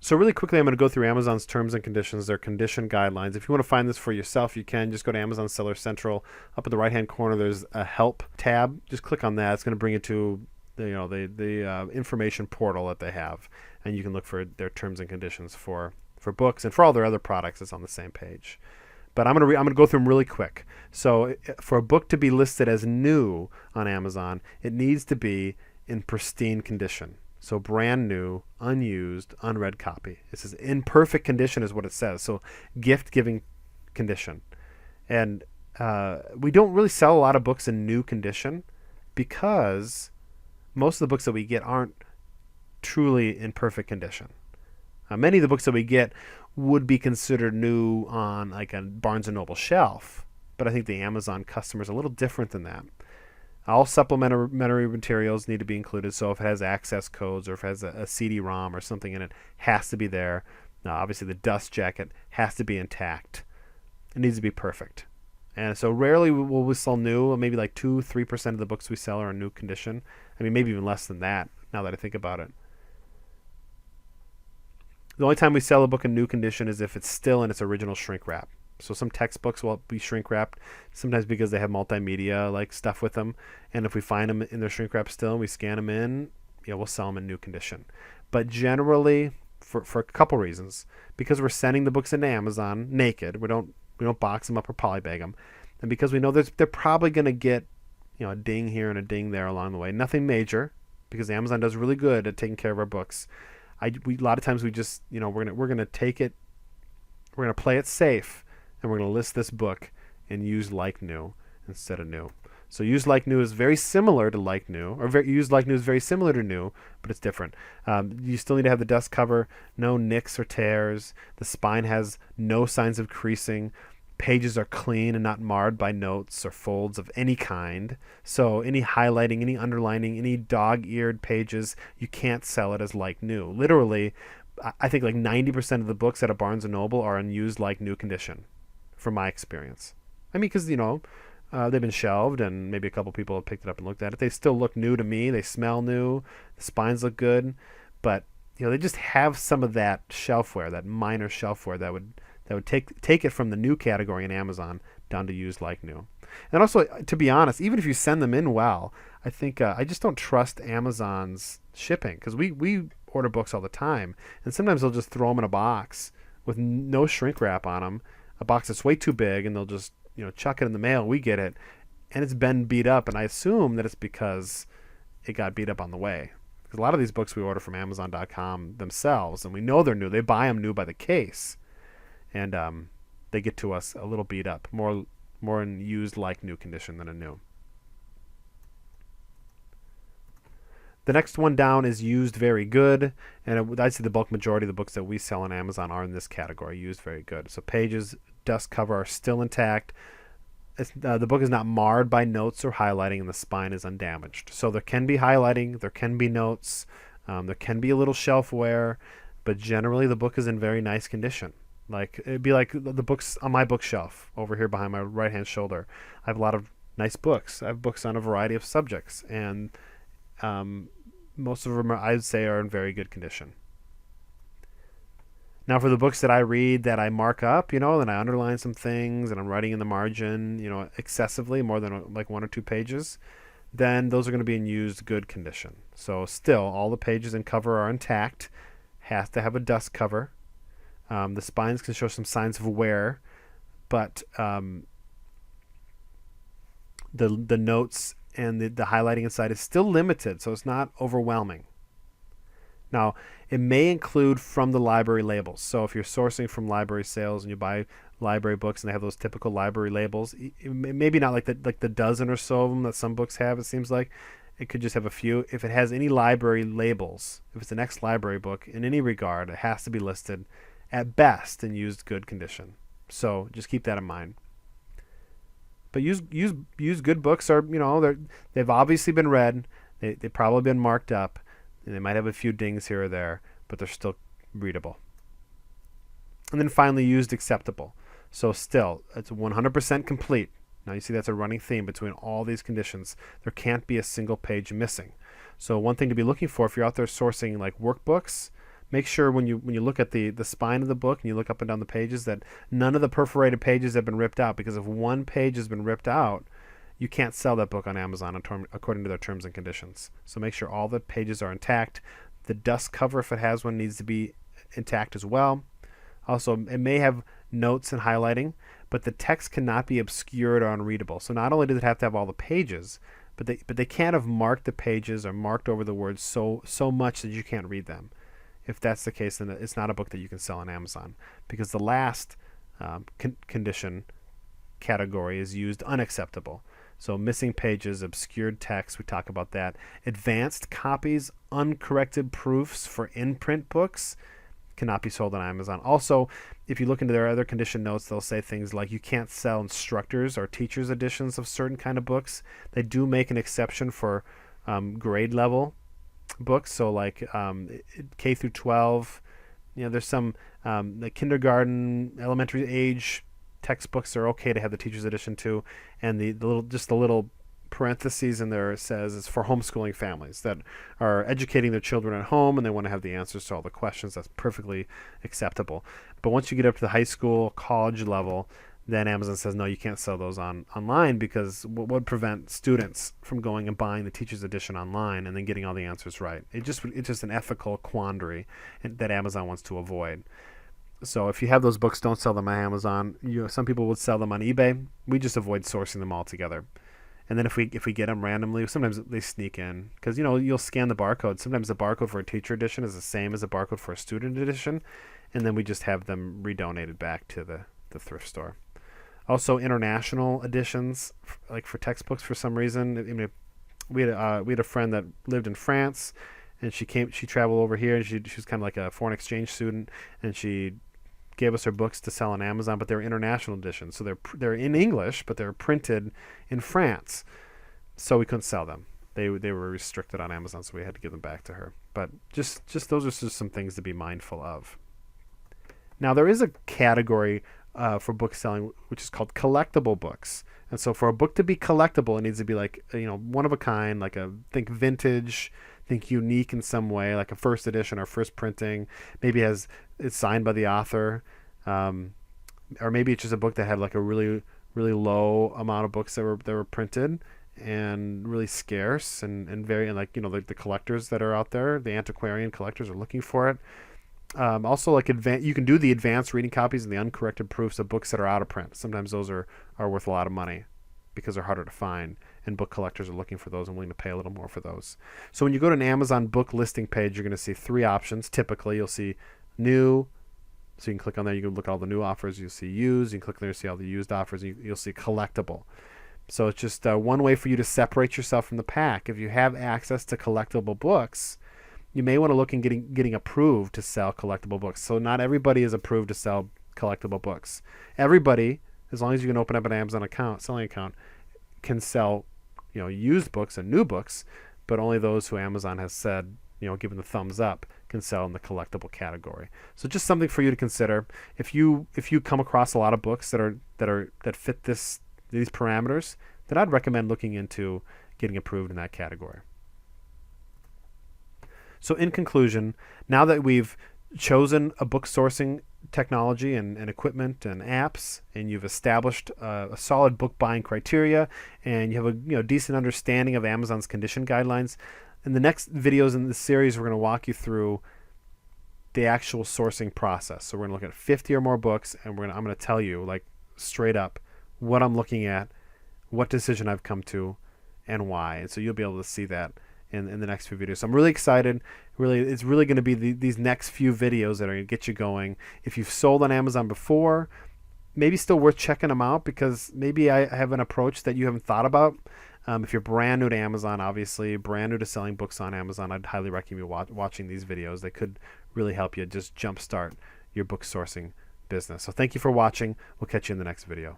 So really quickly, I'm going to go through Amazon's terms and conditions, their condition guidelines. If you want to find this for yourself, you can just go to Amazon Seller Central. Up in the right-hand corner, there's a Help tab. Just click on that. It's going to bring you to the information portal that they have, and you can look for their terms and conditions for books and for all their other products. It's on the same page. But I'm gonna go through them really quick. So for a book to be listed as new on Amazon, it needs to be in pristine condition. So brand new, unused, unread copy. It says in perfect condition is what it says. So gift-giving condition. And we don't really sell a lot of books in new condition because most of the books that we get aren't truly in perfect condition. Many of the books that we get would be considered new on like a Barnes & Noble shelf, but I think the Amazon customer is a little different than that. All supplementary materials need to be included, so if it has access codes or if it has a CD-ROM or something in it, has to be there. Obviously, the dust jacket has to be intact. It needs to be perfect. And so rarely will we sell new. Maybe like 2-3% of the books we sell are in new condition. I mean, maybe even less than that, now that I think about it. The only time we sell a book in new condition is if it's still in its original shrink wrap. So some textbooks will be shrink wrapped, sometimes because they have multimedia like stuff with them. And if we find them in their shrink wrap still and we scan them in, we'll sell them in new condition. But generally, for a couple reasons, because we're sending the books into Amazon naked, we don't box them up or polybag them, and because we know they're probably going to get a ding here and a ding there along the way. Nothing major, because Amazon does really good at taking care of our books. A lot of times we just we're gonna take it, we're gonna play it safe, and we're gonna list this book and use like new instead of new. So use like new is very similar to like new, or use like new is very similar to new, but it's different. You still need to have the dust cover, no nicks or tears. The spine has no signs of creasing. Pages are clean and not marred by notes or folds of any kind. So any highlighting, any underlining, any dog-eared pages, you can't sell it as like new. Literally, I think like 90% of the books at a Barnes & Noble are in used like new condition, from my experience. I mean, because, they've been shelved and maybe a couple people have picked it up and looked at it. They still look new to me. They smell new. The spines look good. But, they just have some of that shelfware, that minor shelfware that would take it from the new category in Amazon down to used like new. And also, to be honest, even if you send them in well, I think I just don't trust Amazon's shipping, because we order books all the time, and sometimes they'll just throw them in a box with no shrink wrap on them, a box that's way too big, and they'll just chuck it in the mail. We get it, and it's been beat up, and I assume that it's because it got beat up on the way. Because a lot of these books we order from Amazon.com themselves, and we know they're new. They buy them new by the case. And they get to us a little beat up, more in used like new condition than a new. The next one down is used very good, and I'd say the bulk majority of the books that we sell on Amazon are in this category, used very good. So pages, dust cover are still intact. The book is not marred by notes or highlighting, and the spine is undamaged. So there can be highlighting, there can be notes, there can be a little shelf wear, but generally the book is in very nice condition. Like, it'd be like the books on my bookshelf over here behind my right-hand shoulder. I have a lot of nice books. I have books on a variety of subjects, and most of them, I'd say, are in very good condition. Now, for the books that I read that I mark up, and I underline some things, and I'm writing in the margin, excessively, more than like 1 or 2 pages, then those are going to be in used good condition. So still, all the pages and cover are intact. Has to have a dust cover. The spines can show some signs of wear, but the notes and the highlighting inside is still limited, so it's not overwhelming. Now, it may include from the library labels. So if you're sourcing from library sales and you buy library books and they have those typical library labels, maybe not like the dozen or so of them that some books have, it seems like. It could just have a few. If it has any library labels, if it's an ex-library book in any regard, it has to be listed at best in used good condition. So just keep that in mind. But used good books are, they've obviously been read. They've probably been marked up. And they might have a few dings here or there, but they're still readable. And then finally, used acceptable. So still, it's 100% complete. Now you see that's a running theme between all these conditions. There can't be a single page missing. So one thing to be looking for if you're out there sourcing like workbooks, make sure when you look at the spine of the book and you look up and down the pages that none of the perforated pages have been ripped out, because if one page has been ripped out, you can't sell that book on Amazon according to their terms and conditions. So make sure all the pages are intact. The dust cover, if it has one, needs to be intact as well. Also, it may have notes and highlighting, but the text cannot be obscured or unreadable. So not only does it have to have all the pages, but they can't have marked the pages or marked over the words so much that you can't read them. If that's the case, then it's not a book that you can sell on Amazon, because the last condition category is used unacceptable. So missing pages, obscured text, we talk about that. Advanced copies, uncorrected proofs for in-print books cannot be sold on Amazon. Also, if you look into their other condition notes, they'll say things like you can't sell instructors or teachers editions of certain kind of books. They do make an exception for grade level books, so like K-12. There's some the kindergarten, elementary age textbooks are okay to have the teacher's edition too, and the little parentheses in there says it's for homeschooling families that are educating their children at home and they want to have the answers to all the questions. That's perfectly acceptable. But once you get up to the high school, college level, then Amazon says no, you can't sell those online, because what would prevent students from going and buying the teacher's edition online and then getting all the answers right? It's just an ethical quandary that Amazon wants to avoid. So if you have those books, don't sell them on Amazon. Some people would sell them on eBay. We just avoid sourcing them altogether. And then if we get them randomly, sometimes they sneak in, because you'll scan the barcode. Sometimes the barcode for a teacher edition is the same as the barcode for a student edition, and then we just have them redonated back to the thrift store. Also, international editions, like for textbooks, for some reason, we had a friend that lived in France, and she traveled over here, and she was kind of like a foreign exchange student, and she gave us her books to sell on Amazon, but they're international editions, so they're in English, but they're printed in France, so we couldn't sell them. They were restricted on Amazon, so we had to give them back to her. But just those are just some things to be mindful of. Now, there is a category for book selling which is called collectible books, and so for a book to be collectible, it needs to be like one of a kind, like think vintage, think unique in some way, like a first edition or first printing. Maybe it's signed by the author, or maybe it's just a book that had like a really low amount of books that were printed and really scarce and very, and like the collectors that are out there, the antiquarian collectors are looking for it. Also, like you can do the advanced reading copies and the uncorrected proofs of books that are out of print. Sometimes those are worth a lot of money because they're harder to find, and book collectors are looking for those and willing to pay a little more for those. So when you go to an Amazon book listing page, you're going to see three options. Typically, you'll see new, so you can click on there. You can look at all the new offers. You'll see used. You can click there to see all the used offers. You'll see collectible. So it's just one way for you to separate yourself from the pack. If you have access to collectible books, you may want to look in getting approved to sell collectible books. So not everybody is approved to sell collectible books. Everybody, as long as you can open up an Amazon selling account, can sell used books and new books, but only those who Amazon has said, given the thumbs up, can sell in the collectible category. So just something for you to consider. If you come across a lot of books that fit these parameters, then I'd recommend looking into getting approved in that category. So in conclusion, now that we've chosen a book sourcing technology and equipment and apps, and you've established a solid book buying criteria, and you have a decent understanding of Amazon's condition guidelines, in the next videos in this series, we're going to walk you through the actual sourcing process. So we're going to look at 50 or more books, and I'm going to tell you, like, straight up what I'm looking at, what decision I've come to, and why. And so you'll be able to see that in the next few videos. So I'm really excited. It's really going to be these next few videos that are going to get you going. If you've sold on Amazon before, maybe still worth checking them out, because maybe I have an approach that you haven't thought about. If you're brand new to Amazon, obviously brand new to selling books on Amazon, I'd highly recommend you watching these videos. They could really help you just jumpstart your book sourcing business. So thank you for watching. We'll catch you in the next video.